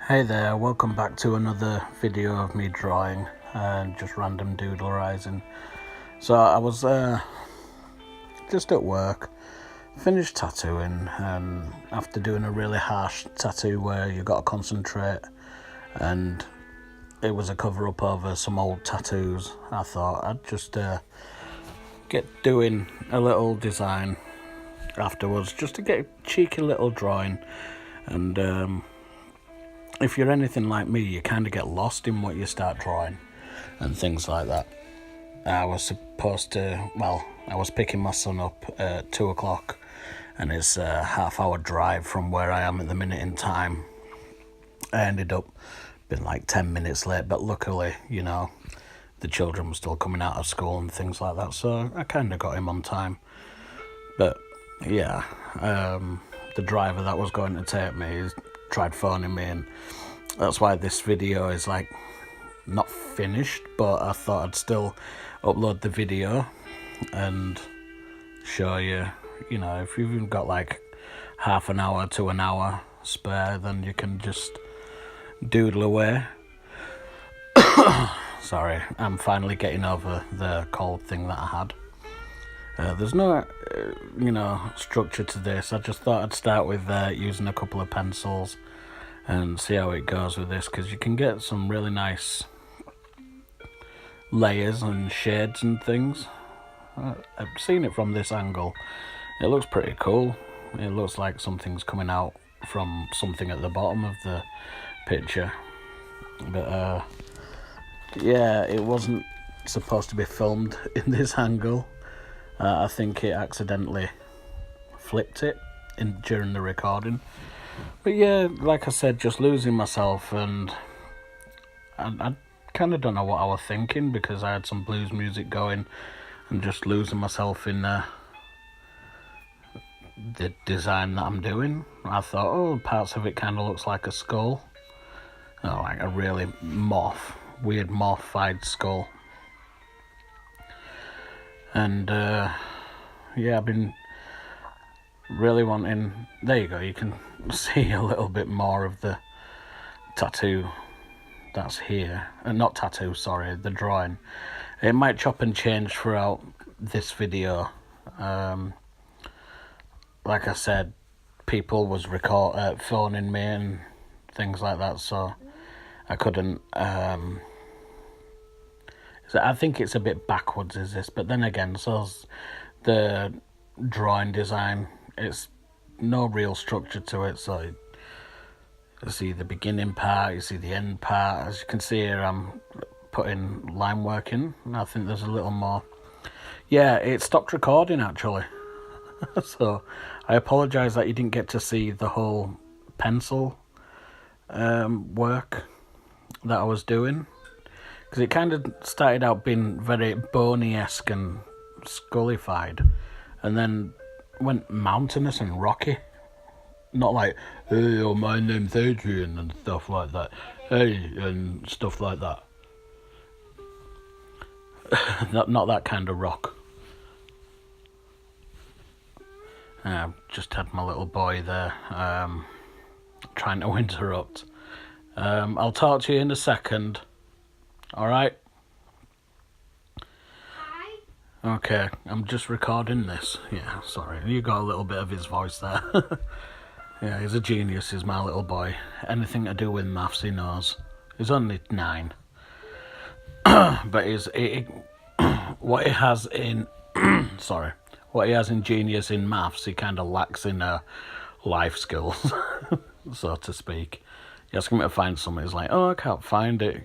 Hey there, welcome back to another video of me drawing and just random doodlerising. So I was just at work, finished tattooing, and after doing a really harsh tattoo where you got to concentrate and it was a cover up over some old tattoos, I thought I'd just get doing a little design afterwards just to get a cheeky little drawing. And if you're anything like me, you kind of get lost in what you start drawing and things like that. I was picking my son up at 2 o'clock, and it's a half-hour drive from where I am at the minute in time. I ended up being like 10 minutes late, but luckily, the children were still coming out of school and things like that, so I kind of got him on time. But yeah, the driver that was going to take me tried phoning me, and that's why this video is like not finished, but I thought I'd still upload the video and show you, if you've even got like half an hour to an hour spare, then you can just doodle away. Sorry, I'm finally getting over the cold thing that I had. There's no, structure to this. I just thought I'd start with using a couple of pencils and see how it goes with this, because you can get some really nice layers and shades and things. I've seen it from this angle. It looks pretty cool. It looks like something's coming out from something at the bottom of the picture. But yeah, it wasn't supposed to be filmed in this angle. I think it accidentally flipped it during the recording. But yeah, like I said, just losing myself, and I kind of don't know what I was thinking, because I had some blues music going and just losing myself in the design that I'm doing. I thought, parts of it kind of looks like a skull. Like a really weird morphified skull. And yeah, I've been really wanting. There you go, you can see a little bit more of the tattoo that's here. Not tattoo, sorry, the drawing. It might chop and change throughout this video. Like I said, people was phoning me and things like that, so I couldn't. I think it's a bit backwards, is this? But then again, so's the drawing design. It's no real structure to it, so you see the beginning part, you see the end part. As you can see here, I'm putting line work in, and I think there's a little more. Yeah, it stopped recording actually. So I apologise that you didn't get to see the whole pencil work that I was doing, because it kind of started out being very Boney-esque and skullified, and then went mountainous and rocky. Not like, hey, oh, my name's Adrian and stuff like that. Hey, and stuff like that. Not that kind of rock. Just had my little boy there trying to interrupt. I'll talk to you in a second. Alright? Hi. Okay, I'm just recording this. Yeah, sorry. You got a little bit of his voice there. Yeah, he's a genius, he's my little boy. Anything to do with maths he knows. He's only 9. But what he has in what he has in genius in maths, he kind of lacks in life skills, so to speak. You ask him to find something, he's like, I can't find it,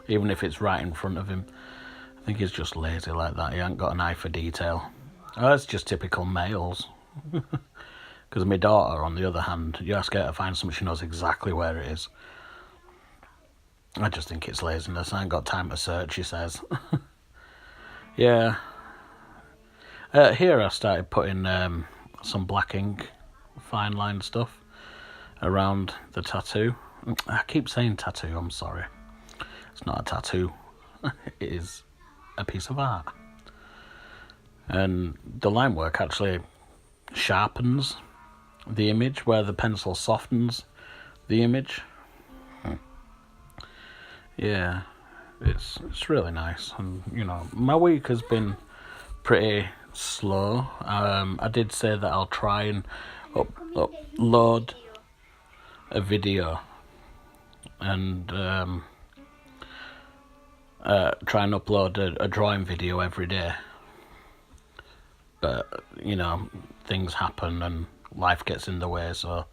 even if it's right in front of him. I think he's just lazy like that. He ain't got an eye for detail. That's just typical males. Because my daughter, on the other hand, you ask her to find something, she knows exactly where it is. I just think it's laziness. I ain't got time to search, she says. Yeah. Here I started putting some black ink, fine line stuff, around the tattoo. I keep saying tattoo, I'm sorry. It's not a tattoo. It is a piece of art. And the line work actually sharpens the image, where the pencil softens the image. Yeah, it's really nice, and my week has been pretty slow. I did say that I'll try and upload a video and try and upload a drawing video every day, but things happen and life gets in the way. So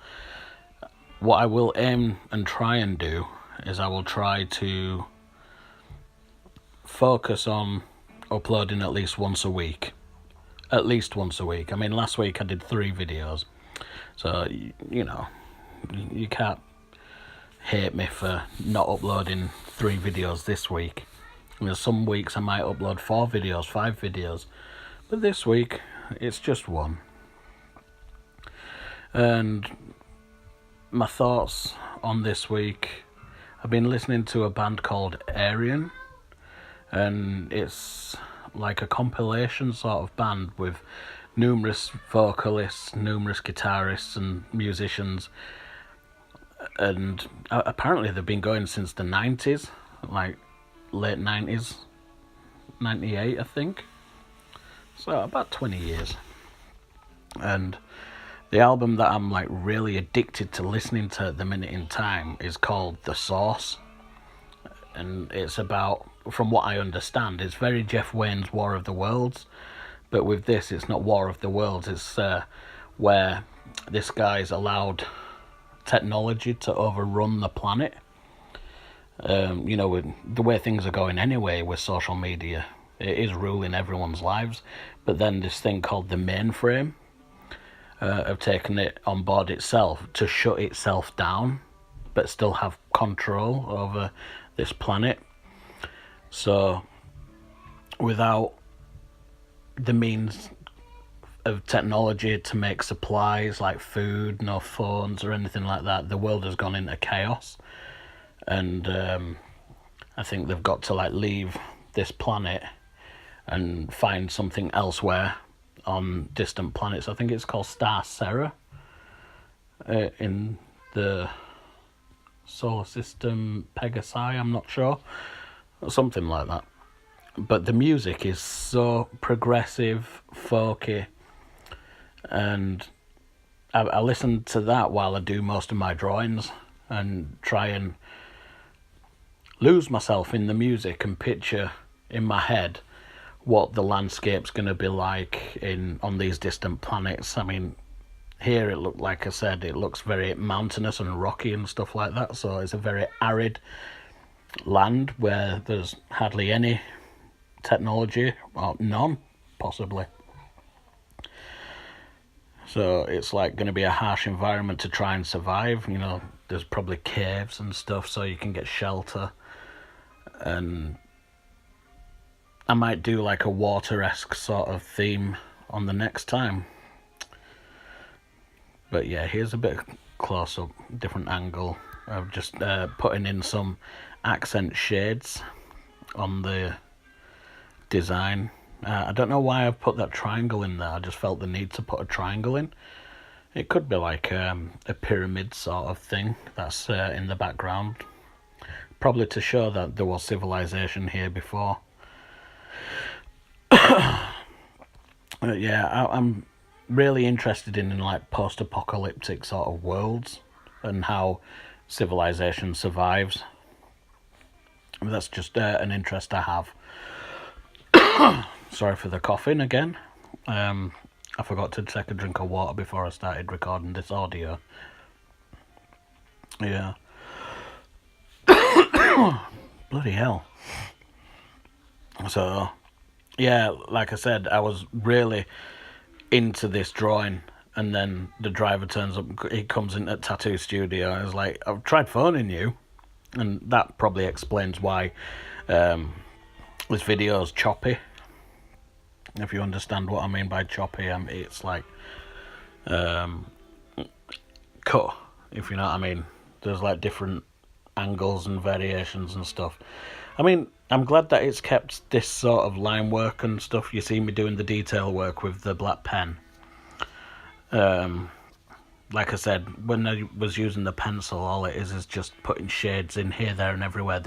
what I will aim and try and do is I will try to focus on uploading at least once a week. I mean, last week I did 3 videos, so you can't hate me for not uploading 3 videos this week. Some weeks I might upload 4 videos, 5 videos, but this week it's just 1. And my thoughts on this week, I've been listening to a band called Aryan, and it's like a compilation sort of band with numerous vocalists, numerous guitarists and musicians, and apparently they've been going since the 90s, like late 90s, 98 I think, so about 20 years. And the album that I'm like really addicted to listening to at the minute in time is called The Source, and it's about, from what I understand, it's very Jeff Wayne's War of the Worlds, but with this it's not War of the Worlds, it's where this guy's allowed technology to overrun the planet. With the way things are going anyway with social media, it is ruling everyone's lives, but then this thing called the mainframe have taken it on board itself to shut itself down but still have control over this planet. So without the means of technology to make supplies like food, no phones or anything like that, the world has gone into chaos. And I think they've got to leave this planet and find something elsewhere on distant planets. I think it's called Star Serra in the solar system, Pegasi, I'm not sure, something like that. But the music is so progressive, folky, and I listen to that while I do most of my drawings and try and lose myself in the music and picture in my head what the landscape's going to be like on these distant planets. I mean, here it looked, like I said, it looks very mountainous and rocky and stuff like that, so it's a very arid land where there's hardly any technology, or none, possibly. So it's going to be a harsh environment to try and survive. There's probably caves and stuff so you can get shelter, and I might do a water-esque sort of theme on the next time. But yeah, here's a bit close-up, different angle of just putting in some accent shades on the design. I don't know why I've put that triangle in there. I just felt the need to put a triangle in. It could be a pyramid sort of thing that's in the background, probably to show that there was civilization here before. Yeah, I'm really interested in post-apocalyptic sort of worlds and how civilization survives. That's just an interest I have. Sorry for the coughing again. I forgot to take a drink of water before I started recording this audio. Yeah. Bloody hell. So, yeah, like I said, I was really into this drawing, and then the driver turns up, he comes in at Tattoo Studio, and I was like, I've tried phoning you, and that probably explains why this video is choppy. If you understand what I mean by choppy, it's cut, if you know what I mean. There's different angles and variations and stuff. I mean, I'm glad that it's kept this sort of line work and stuff. You see me doing the detail work with the black pen. like I said, when I was using the pencil, all it is just putting shades in here, there, and everywhere.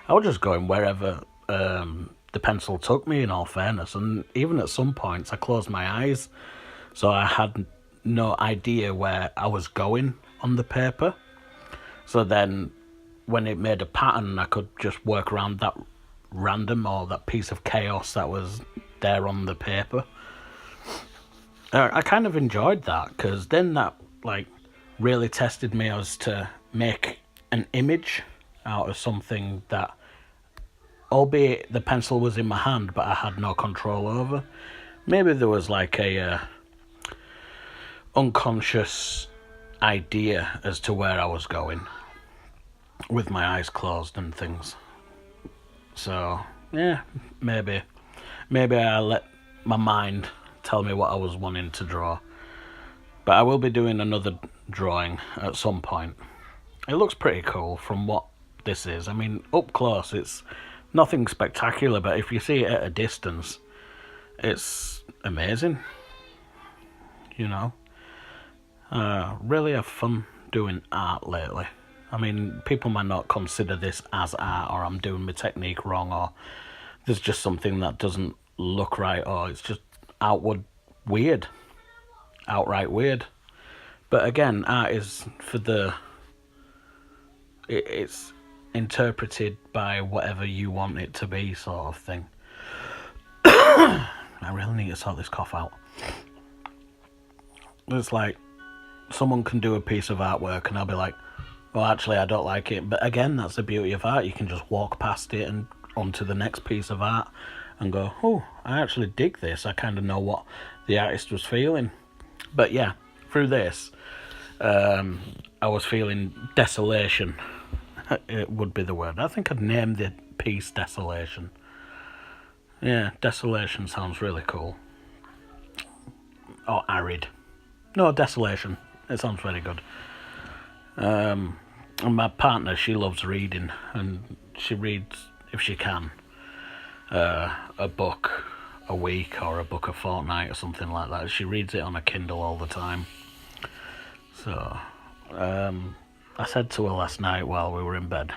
I was just going wherever the pencil took me, in all fairness. And even at some points, I closed my eyes, so I had no idea where I was going on the paper. So then, when it made a pattern, I could just work around that random or that piece of chaos that was there on the paper. I kind of enjoyed that, because then that like really tested me as to make an image out of something that, albeit the pencil was in my hand, but I had no control over. Maybe there was like a unconscious idea as to where I was going with my eyes closed and things. So yeah, maybe I let my mind tell me what I was wanting to draw. But I will be doing another drawing at some point. It looks pretty cool from what this is. I mean, up close it's nothing spectacular, but if you see it at a distance, it's amazing. You know, really have fun doing art lately. I mean, people might not consider this as art, or I'm doing my technique wrong, or there's just something that doesn't look right, or it's just outright weird. But again, art is it's interpreted by whatever you want it to be, sort of thing. I really need to sort this cough out. It's like someone can do a piece of artwork and I'll be like, well, actually I don't like it. But again, that's the beauty of art. You can just walk past it and onto the next piece of art and go, oh, I actually dig this. I kind of know what the artist was feeling. But yeah, through this, I was feeling desolation. It would be the word. I think I'd name the piece Desolation. Yeah, desolation sounds really cool. Or arid. No, desolation. It sounds very good. And my partner, she loves reading, and she reads, if she can, a book a week or a book a fortnight or something like that. She reads it on a Kindle all the time. So, I said to her last night while we were in bed,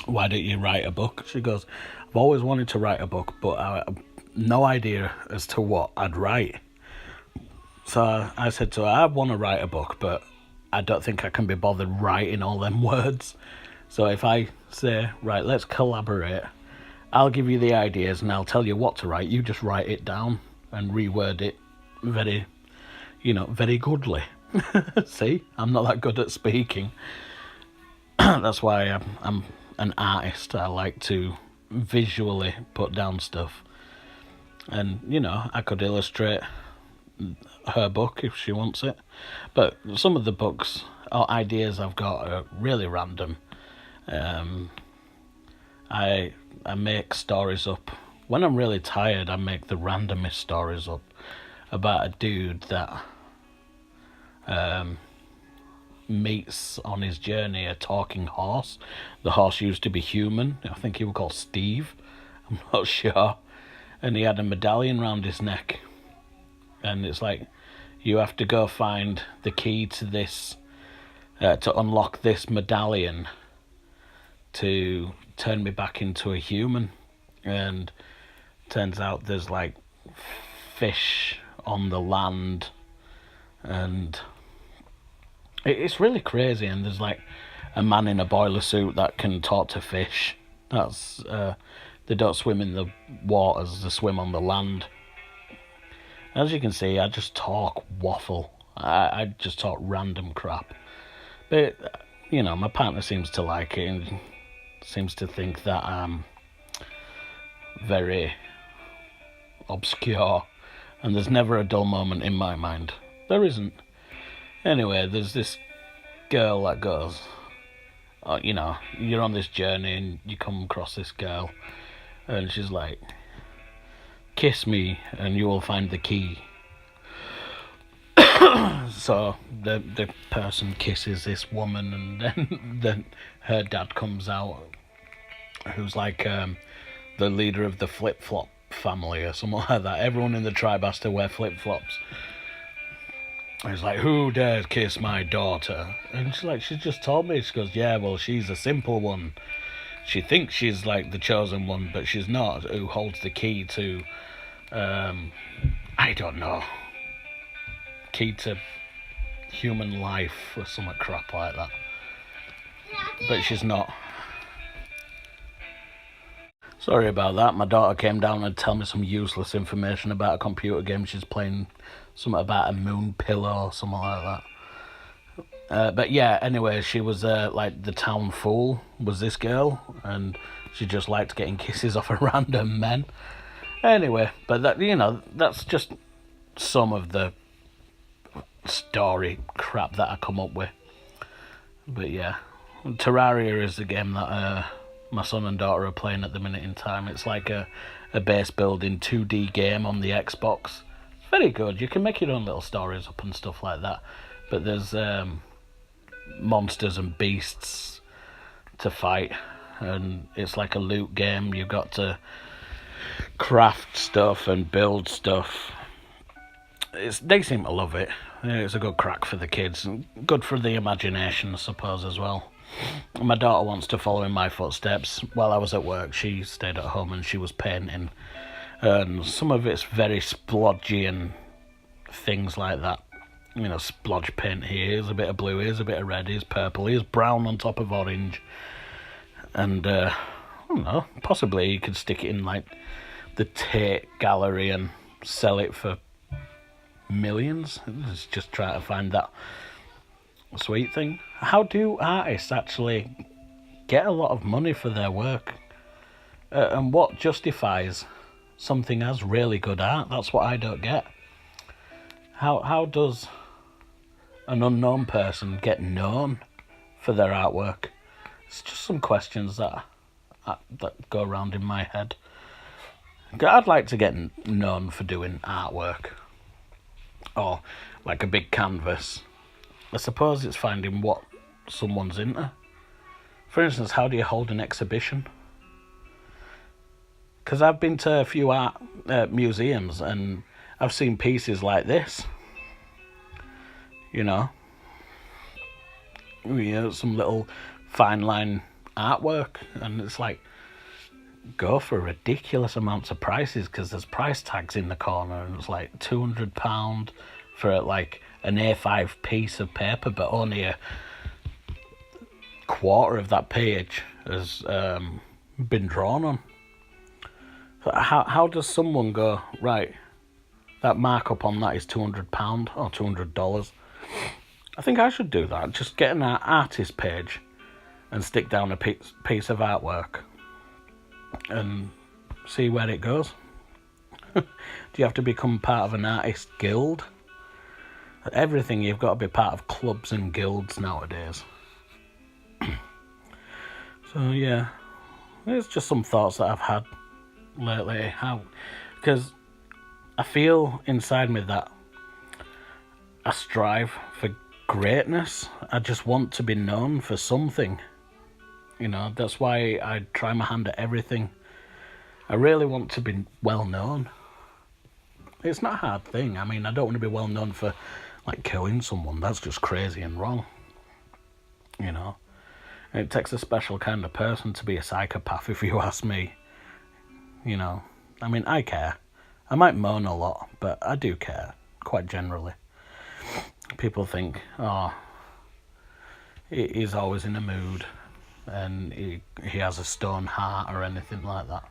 why don't you write a book? She goes, I've always wanted to write a book, but I have no idea as to what I'd write. So I said to her, I want to write a book, but I don't think I can be bothered writing all them words. So if I say, right, let's collaborate, I'll give you the ideas and I'll tell you what to write. You just write it down and reword it very, very goodly. See, I'm not that good at speaking. That's why I'm an artist. I like to visually put down stuff. And, I could illustrate her book if she wants it. But some of the books or ideas I've got are really random. I make stories up. When I'm really tired, I make the randomest stories up about a dude that meets on his journey a talking horse. The horse used to be human. I think he was called Steve. I'm not sure. And he had a medallion round his neck. And it's like, you have to go find the key to this, to unlock this medallion to turn me back into a human. And turns out there's like fish on the land, and it's really crazy. And there's like a man in a boiler suit that can talk to fish. That's they don't swim in the waters, they swim on the land. As you can see, I just talk waffle. I just talk random crap. But, my partner seems to like it and seems to think that I'm very obscure. And there's never a dull moment in my mind. There isn't. Anyway, there's this girl that goes, you're on this journey and you come across this girl. And she's like, kiss me and you will find the key. So the person kisses this woman, and then her dad comes out, who's like the leader of the flip-flop family or something like that. Everyone in the tribe has to wear flip-flops. He's like, who dares kiss my daughter? And she's just told me. She goes, yeah, well, she's a simple one. She thinks she's like the chosen one, but she's not. Who holds the key to, I don't know, key to human life or some crap like that. But she's not. Sorry about that. My daughter came down and told me some useless information about a computer game she's playing, something about a moon pillow or something like that. But yeah, anyway, she was like the town fool was this girl, and she just liked getting kisses off of random men. Anyway, but that's just some of the story crap that I come up with. But yeah, Terraria is the game that my son and daughter are playing at the minute in time. It's like a base building 2D game on the Xbox. It's very good. You can make your own little stories up and stuff like that. But there's monsters and beasts to fight, and it's like a loot game. You've got to craft stuff and build stuff. They seem to love it. It's a good crack for the kids, and good for the imagination, I suppose, as well. My daughter wants to follow in my footsteps. While I was at work, she stayed at home and she was painting, and some of it's very splodgy and things like that. Splodge paint here, here's a bit of blue, here's a bit of red, here's purple, here's brown on top of orange, and I don't know, possibly you could stick it in like the Tate gallery and sell it for millions. Let's just try to find that sweet thing. How do artists actually get a lot of money for their work? And what justifies something as really good art? That's what I don't get. How does an unknown person get known for their artwork? It's just some questions that go around in my head. I'd like to get known for doing artwork, or like a big canvas. I suppose it's finding what someone's into. For instance, how do you hold an exhibition? Because I've been to a few art museums and I've seen pieces like this. Some little fine line artwork, and it's like, go for ridiculous amounts of prices because there's price tags in the corner, and it's like £200 for like an A5 piece of paper, but only a quarter of that page has been drawn on. How does someone go, right, that markup on that is £200 or $200? I think I should do that. Just get an artist page and stick down a piece of artwork and see where it goes. Do you have to become part of an artist guild? Everything, you've got to be part of clubs and guilds nowadays. So yeah, it's just some thoughts that I've had lately. Because I feel inside me that I strive for greatness. I just want to be known for something. That's why I try my hand at everything. I really want to be well known. It's not a hard thing. I mean, I don't want to be well known for like killing someone. That's just crazy and wrong. It takes a special kind of person to be a psychopath, if you ask me. I mean, I care. I might moan a lot, but I do care, quite generally. People think, he's always in a mood and he has a stone heart or anything like that.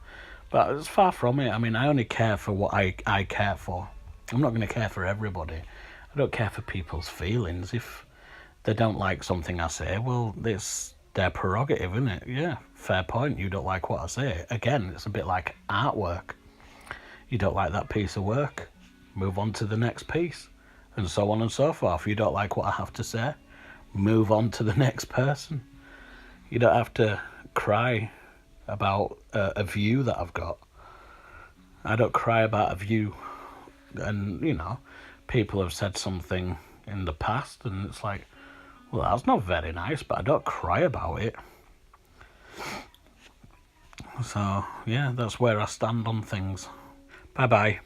But it's far from it. I mean, I only care for what I care for. I'm not going to care for everybody. I don't care for people's feelings. If they don't like something I say, well, it's their prerogative, isn't it? Yeah, fair point. You don't like what I say. Again, it's a bit like artwork. You don't like that piece of work, move on to the next piece, and so on and so forth. You don't like what I have to say, move on to the next person. You don't have to cry about a view that I've got. I don't cry about a view. And, people have said something in the past, and it's like, well, that's not very nice, but I don't cry about it. So, yeah, that's where I stand on things. Bye-bye.